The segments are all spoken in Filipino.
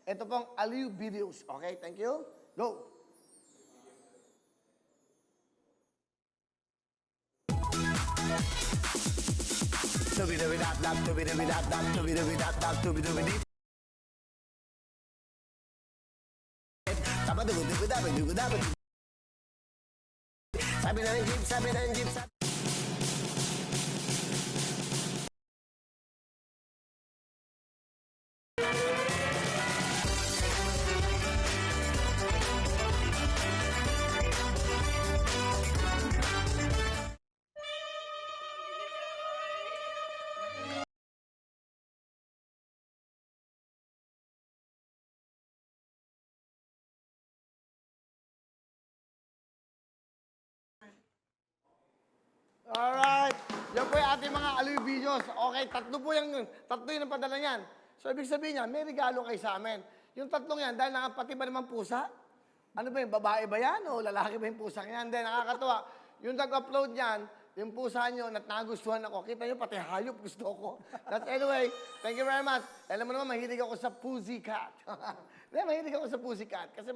Ito pong Aliw Videos. Okay, thank you. Go! Sabi ng jeep, sabi ng jeep, sabi... Alright. Yan po yung ating mga Aliw Videos. Okay, tatlo yung padala niyan. So, ibig sabihin niya, may regalo kayo sa amin. Yung tatlong yan, dahil nakapati ba naman pusa? Ano ba yun, babae ba yan o lalaki ba yung pusang yan? Then, nakakatuwa. Yung nag-upload niyan, yung pusa nyo, nagustuhan ako. Kita nyo, pati hayop gusto ko. But anyway, thank you very much. Alam mo naman, mahilig ako sa pussycat. Mahilig ako sa pussycat. Kasi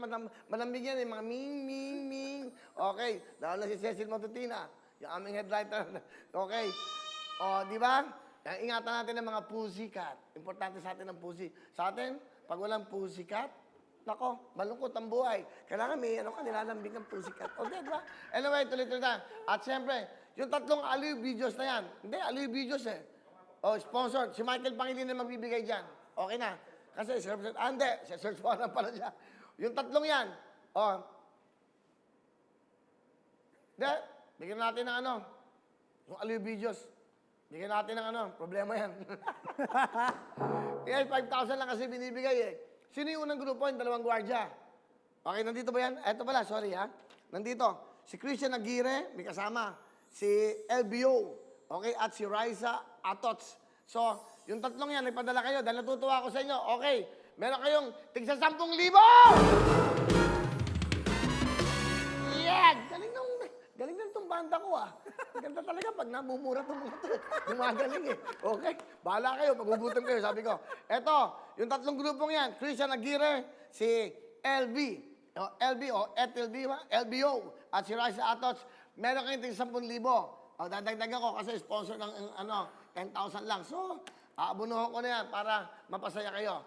malambing yan, yung mga ming, ming, ming. Okay, dahil na si Cecil Matutina. Yung aming headwriter. Okay. O, di ba? Ingatan natin ang mga pussycat. Importante sa atin ang pussy. Sa atin, pag walang pussycat, nako, malungkot ang buhay. Kailangan may nilalambing ang pussycat. O, di ba? Anyway, tuloy-tuloy na. At siyempre, yung tatlong Aliw Videos na yan. Hindi, Aliw Videos eh. O, sponsored. Si Michael Pangilinan na magbibigay dyan. Okay na. Kasi, hindi. Search po na pala siya. Yung tatlong yan. O, hindi. Bigyan natin ng ano, yung Aliw Videos. Bigyan natin ng ano, problema yan. Yes, 5,000 lang kasi binibigay eh. Sino yung unang grupo? Yung dalawang gwardiya. Okay, nandito ba yan? Eto pala, sorry ha. Nandito, si Christian Aguirre, may kasama. Si LBO, okay, at si Raisa Atots. So, yung tatlong yan, ipadala kayo dahil natutuwa ako sa inyo. Okay, meron kayong tigsa 10,000! Yeah! Galing na itong banda ko ah. Ganda talaga pag namumura itong mga ito. Gumagaling eh. Okay? Bahala kayo, magugutom kayo, sabi ko. Eto, yung tatlong grupong yan, Christian Aguirre, si LB, LBO, LBO, at si Raisa Atots, meron kayong tig 10,000. O, dadagdagan ko kasi sponsor ng 10,000 lang. So, aabunuhan ko na yan para mapasaya kayo.